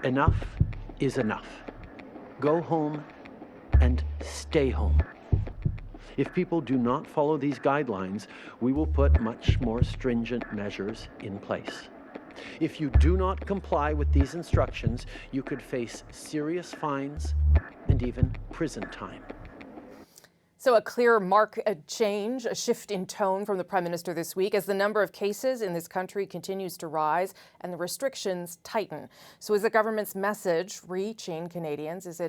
Enough is enough. Go home and stay home. If people do not follow these guidelines, we will put much more stringent measures in place. If you do not comply with these instructions, you could face serious fines and even prison time. So a clear a change, a shift in tone from the Prime Minister this week as the number of cases in this country continues to rise and the restrictions tighten. So is the government's message reaching Canadians?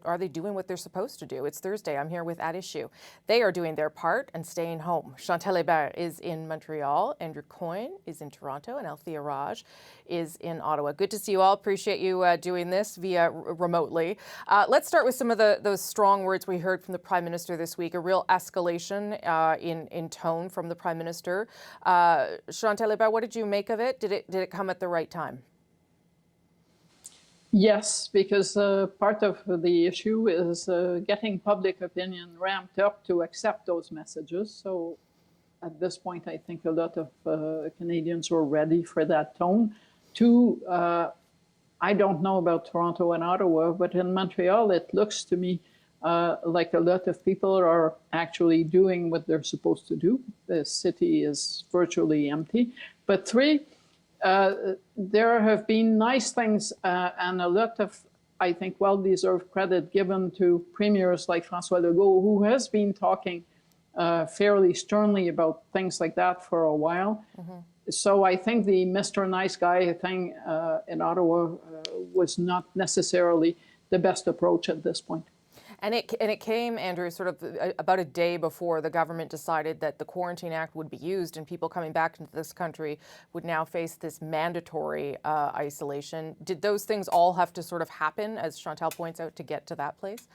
Are they doing what they're supposed to do? It's Thursday. I'm here with At Issue. They are doing their part and staying home. Chantal Hébert is in Montreal, Andrew Coyne is in Toronto, and Althea Raj is in Ottawa. Good to see you all. Appreciate you doing this via remotely. Let's start with some of those strong words we heard from the Prime Minister this week, a real escalation in tone from the Prime Minister. Chantal Hébert, what did you make of it? Did it come at the right time? Yes, because part of the issue is getting public opinion ramped up to accept those messages. So at this point, I think a lot of Canadians were ready for that tone. Two, I don't know about Toronto and Ottawa, but in Montreal, it looks to me like a lot of people are actually doing what they're supposed to do. The city is virtually empty. But three, there have been nice things and a lot of, I think, well-deserved credit given to premiers like François Legault, who has been talking fairly sternly about things like that for a while. Mm-hmm. So I think the Mr. Nice Guy thing in Ottawa was not necessarily the best approach at this point. And it came, Andrew, sort of about a day before the government decided that the Quarantine Act would be used and people coming back into this country would now face this mandatory isolation. Did those things all have to sort of happen, as Chantal points out, to get to that place?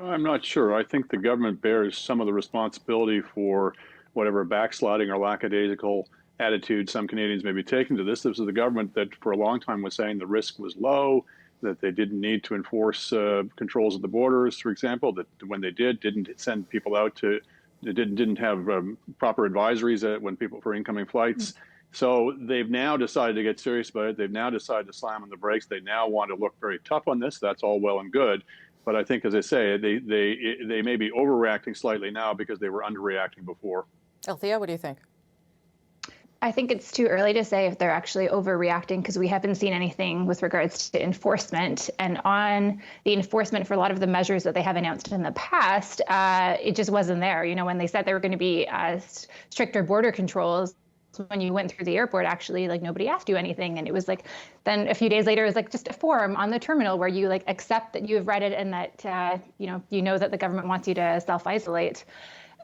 I'm not sure. I think the government bears some of the responsibility for whatever backsliding or lackadaisical attitude some Canadians may be taking to this. This is the government that for a long time was saying the risk was low, that they didn't need to enforce controls at the borders, for example, that when they didn't send people out to, didn't have proper advisories when people for incoming flights. Mm-hmm. So they've now decided to get serious about it. They've now decided to slam on the brakes. They now want to look very tough on this. That's all well and good. But I think, as I say, they may be overreacting slightly now because they were underreacting before. Althea, what do you think? I think it's too early to say if they're actually overreacting because we haven't seen anything with regards to enforcement. And on the enforcement for a lot of the measures that they have announced in the past, it just wasn't there. You know, when they said there were going to be stricter border controls, when you went through the airport, actually, like, nobody asked you anything. And it was like, then a few days later, it was like just a form on the terminal where you like accept that you have read it and that, you know that the government wants you to self-isolate.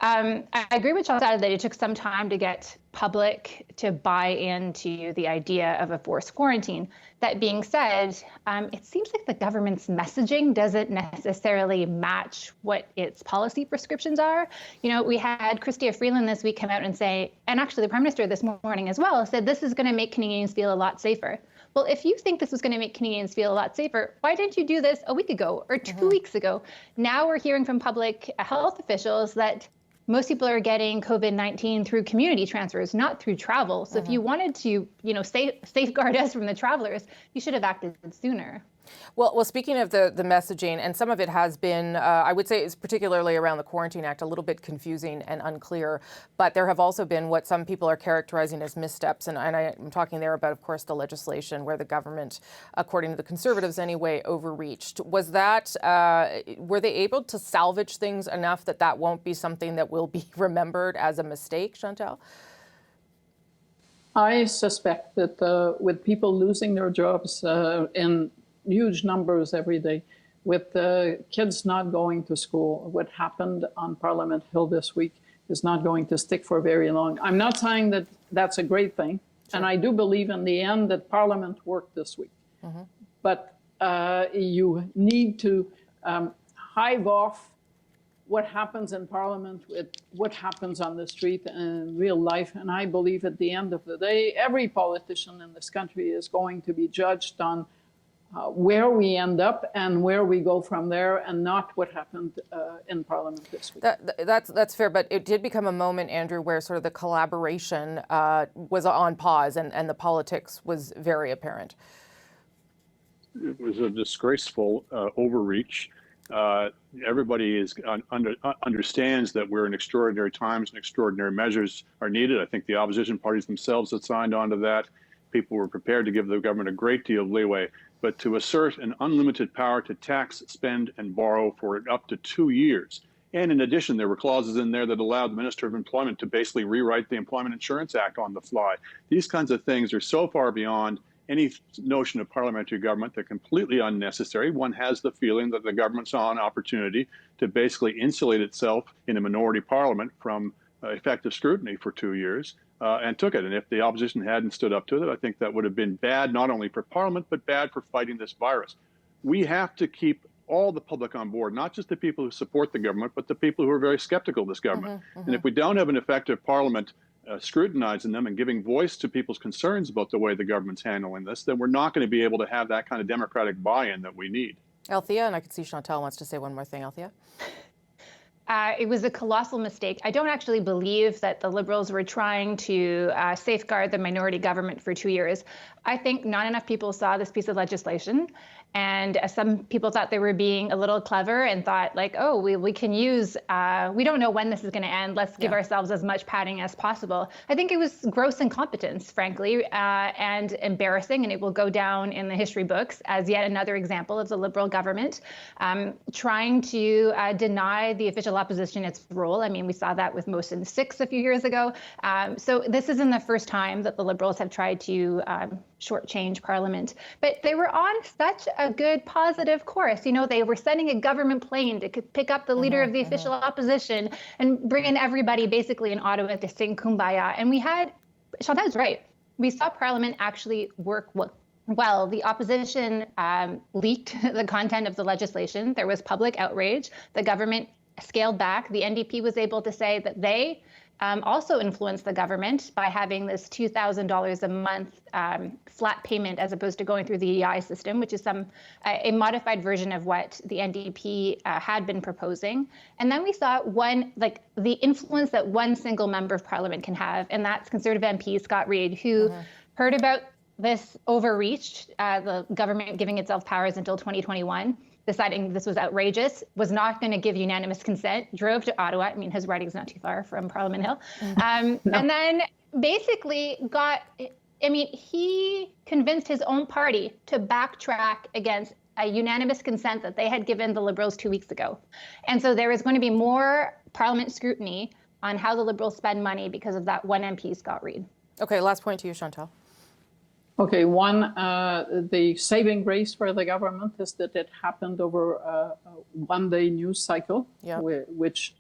I agree with Chantal that it took some time to get public to buy into the idea of a forced quarantine. That being said, it seems like the government's messaging doesn't necessarily match what its policy prescriptions are. You know, we had Chrystia Freeland this week come out and say, and actually the Prime Minister this morning as well, said this is going to make Canadians feel a lot safer. Well, if you think this was going to make Canadians feel a lot safer, why didn't you do this a week ago or 2 weeks ago? Now we're hearing from public health officials that most people are getting COVID-19 through community transfers, not through travel. So if you wanted to, safeguard us from the travelers, you should have acted sooner. Well, speaking of the messaging, and some of it has been, I would say, is particularly around the Quarantine Act, a little bit confusing and unclear. But there have also been what some people are characterizing as missteps. And I'm talking there about, of course, the legislation where the government, according to the Conservatives anyway, overreached. Was that, were they able to salvage things enough that won't be something that will be remembered as a mistake, Chantal? I suspect that with people losing their jobs in huge numbers every day, with kids not going to school, what happened on Parliament Hill this week is not going to stick for very long. I'm not saying that that's a great thing, and I do believe in the end that Parliament worked this week. But you need to hive off what happens in Parliament with what happens on the street in real life. And I believe at the end of the day, every politician in this country is going to be judged on where we end up and where we go from there, and not what happened in Parliament this week. That's fair, but it did become a moment, Andrew, where sort of the collaboration was on pause and the politics was very apparent. It was a disgraceful overreach. Everybody understands that we're in extraordinary times and extraordinary measures are needed. I think the opposition parties themselves had signed on to that. People were prepared to give the government a great deal of leeway. But to assert an unlimited power to tax, spend, and borrow for up to 2 years. And in addition, there were clauses in there that allowed the Minister of Employment to basically rewrite the Employment Insurance Act on the fly. These kinds of things are so far beyond any notion of parliamentary government. They're completely unnecessary. One has the feeling that the government saw an opportunity to basically insulate itself in a minority parliament from effective scrutiny for 2 years. And took it. And if the opposition hadn't stood up to it, I think that would have been bad, not only for Parliament, but bad for fighting this virus. We have to keep all the public on board, not just the people who support the government, but the people who are very skeptical of this government. And if we don't have an effective Parliament scrutinizing them and giving voice to people's concerns about the way the government's handling this, then we're not going to be able to have that kind of democratic buy-in that we need. Althea, and I can see Chantal wants to say one more thing. Althea? It was a colossal mistake. I don't actually believe that the Liberals were trying to safeguard the minority government for 2 years. I think not enough people saw this piece of legislation. And some people thought they were being a little clever and thought like, oh, we can use, we don't know when this is going to end. Let's give ourselves as much padding as possible. I think it was gross incompetence, frankly, and embarrassing. And it will go down in the history books as yet another example of the Liberal government trying to deny the official opposition its role. I mean, we saw that with Motion 6 a few years ago. So this isn't the first time that the Liberals have tried to shortchange Parliament. But they were on such a good positive course. You know, they were sending a government plane to pick up the leader of the official opposition and bring in everybody basically in Ottawa to sing Kumbaya. And we had, Chantal's right, we saw Parliament actually work well. The opposition leaked the content of the legislation. There was public outrage. The government scaled back. The NDP was able to say that they also influenced the government by having this $2,000 a month flat payment as opposed to going through the EI system, which is a modified version of what the NDP had been proposing. And then we saw the influence that one single member of Parliament can have, and that's Conservative MP Scott Reid, who heard about this overreach, the government giving itself powers until 2021. Deciding this was outrageous, was not going to give unanimous consent, drove to Ottawa. I mean, his riding's not too far from Parliament Hill. And then basically he convinced his own party to backtrack against a unanimous consent that they had given the Liberals 2 weeks ago. And so there is going to be more Parliament scrutiny on how the Liberals spend money because of that one MP, Scott Reid. Okay, last point to you, Chantal. Okay, one, the saving grace for the government is that it happened over a one-day news cycle, which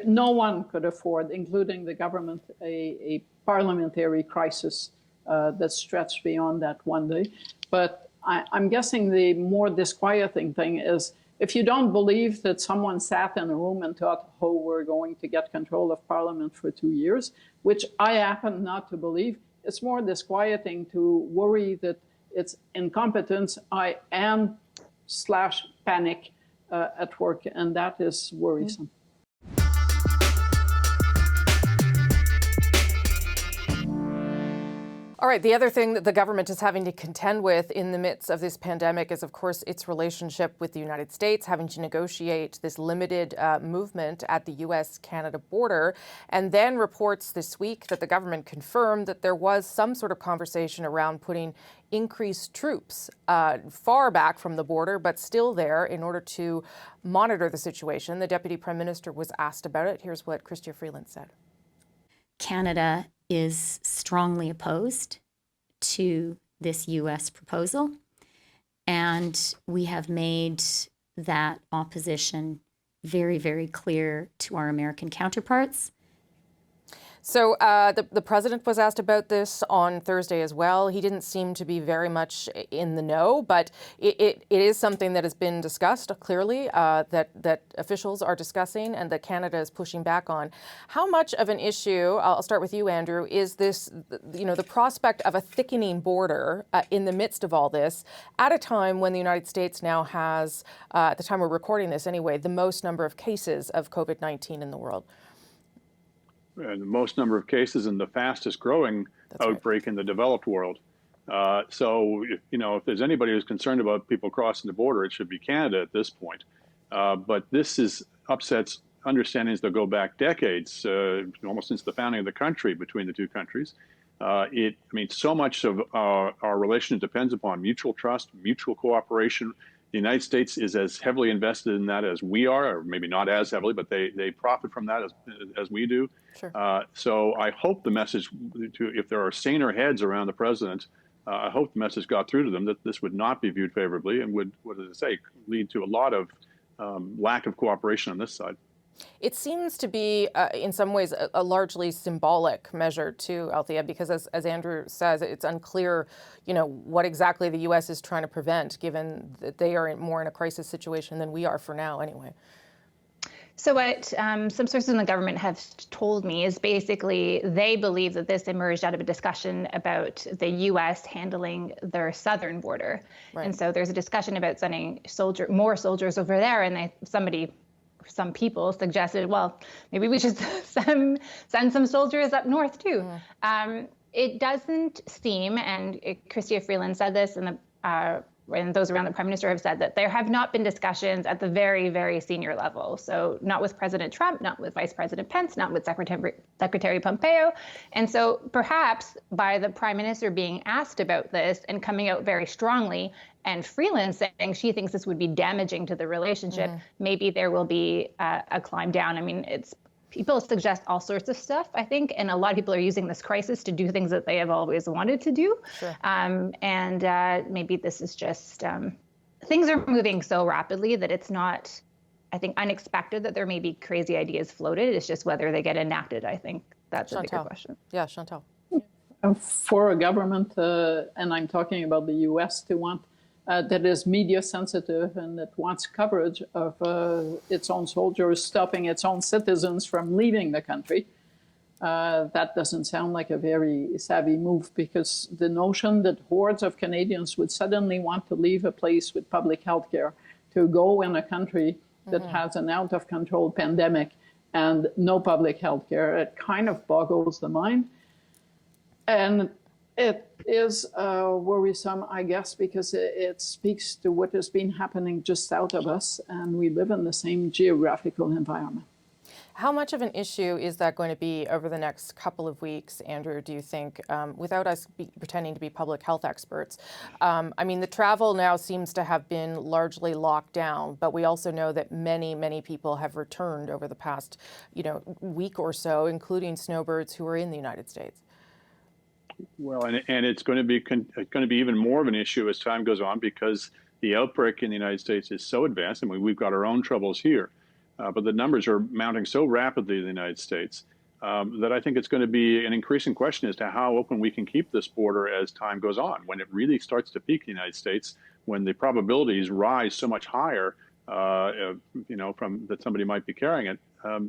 no one could afford, including the government, a parliamentary crisis that stretched beyond that one day. But I'm guessing the more disquieting thing is if you don't believe that someone sat in a room and thought, oh, we're going to get control of Parliament for 2 years, which I happen not to believe, it's more disquieting to worry that it's incompetence and / panic at work, and that is worrisome. All right, the other thing that the government is having to contend with in the midst of this pandemic is, of course, its relationship with the United States, having to negotiate this limited movement at the U.S.-Canada border, and then reports this week that the government confirmed that there was some sort of conversation around putting increased troops far back from the border, but still there in order to monitor the situation. The Deputy Prime Minister was asked about it. Here's what Chrystia Freeland said. Canada is strongly opposed to this U.S. proposal, and we have made that opposition very, very clear to our American counterparts. So the president was asked about this on Thursday as well. He didn't seem to be very much in the know, but it is something that has been discussed clearly, that officials are discussing and that Canada is pushing back on. How much of an issue, I'll start with you, Andrew, is this, the prospect of a thickening border in the midst of all this at a time when the United States now has, at the time we're recording this anyway, the most number of cases of COVID-19 in the world? The most number of cases and the fastest growing outbreak in the developed world. So, if there's anybody who's concerned about people crossing the border, it should be Canada at this point. But this upsets understandings that go back decades, almost since the founding of the country between the two countries. So much of our relations depends upon mutual trust, mutual cooperation. The United States is as heavily invested in that as we are, or maybe not as heavily, but they profit from that as we do. Sure. So I hope the message, if there are saner heads around the president, I hope the message got through to them that this would not be viewed favorably and would, what does it say, lead to a lot of lack of cooperation on this side. It seems to be, in some ways, a largely symbolic measure too, Althea, because as Andrew says, it's unclear, what exactly the U.S. is trying to prevent, given that they are more in a crisis situation than we are for now, anyway. So what some sources in the government have told me is basically they believe that this emerged out of a discussion about the U.S. handling their southern border. Right. And so there's a discussion about sending more soldiers over there, and some people suggested, well, maybe we should send some soldiers up north too. It doesn't seem, and Chrystia Freeland said this, and those around the Prime Minister have said that there have not been discussions at the very, very senior level. So not with President Trump, not with Vice President Pence, not with Secretary Pompeo. And so perhaps by the Prime Minister being asked about this and coming out very strongly, and Freeland saying she thinks this would be damaging to the relationship, maybe there will be a climb down. People suggest all sorts of stuff, I think, and a lot of people are using this crisis to do things that they have always wanted to do. Sure. Maybe this is just, things are moving so rapidly that it's not, I think, unexpected that there may be crazy ideas floated. It's just whether they get enacted, I think. That's a bigger question. Yeah, Chantal. For a government, and I'm talking about the U.S., to want that is media sensitive and that wants coverage of its own soldiers stopping its own citizens from leaving the country. That doesn't sound like a very savvy move, because the notion that hordes of Canadians would suddenly want to leave a place with public health care to go in a country that has an out-of-control pandemic and no public health care, it kind of boggles the mind. And it is worrisome, I guess, because it speaks to what has been happening just south of us, and we live in the same geographical environment. How much of an issue is that going to be over the next couple of weeks, Andrew, do you think, without us pretending to be public health experts? The travel now seems to have been largely locked down, but we also know that many, many people have returned over the past, week or so, including snowbirds who are in the United States. Well, and it's going to be even more of an issue as time goes on, because the outbreak in the United States is so advanced, and we've got our own troubles here. But the numbers are mounting so rapidly in the United States that I think it's going to be an increasing question as to how open we can keep this border as time goes on. When it really starts to peak in the United States, when the probabilities rise so much higher, from that somebody might be carrying it,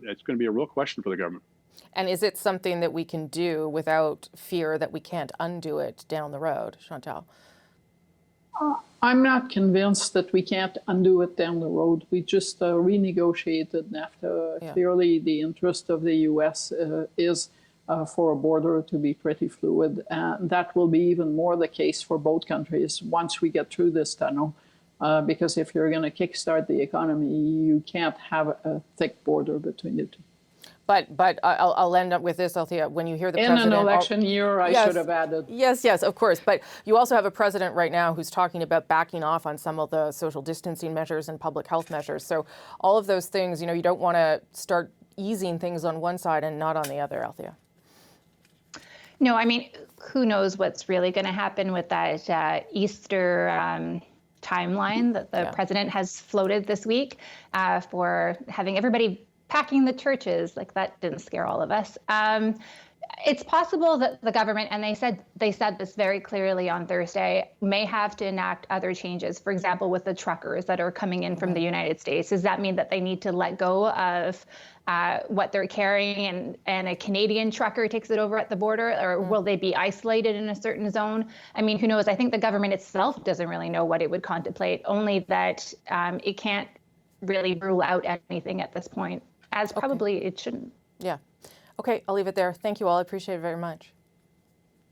it's going to be a real question for the government. And is it something that we can do without fear that we can't undo it down the road, Chantal? I'm not convinced that we can't undo it down the road. We just renegotiated NAFTA. Yeah. Clearly, the interest of the U.S. Is for a border to be pretty fluid. And that will be even more the case for both countries once we get through this tunnel. Because if you're going to kickstart the economy, you can't have a thick border between the two. But I'll end up with this, Althea. When you hear the president... In an election year, I should have added. Yes, of course. But you also have a president right now who's talking about backing off on some of the social distancing measures and public health measures. So all of those things, you don't want to start easing things on one side and not on the other, Althea. No, who knows what's really going to happen with that Easter timeline that the president has floated this week for having everybody packing the churches. Like, that didn't scare all of us. It's possible that the government, and they said this very clearly on Thursday, may have to enact other changes. For example, with the truckers that are coming in from the United States, does that mean that they need to let go of what they're carrying and a Canadian trucker takes it over at the border, or will they be isolated in a certain zone? Who knows? I think the government itself doesn't really know what it would contemplate, only that it can't really rule out anything at this point, as probably it shouldn't. Yeah. Okay, I'll leave it there. Thank you all. I appreciate it very much.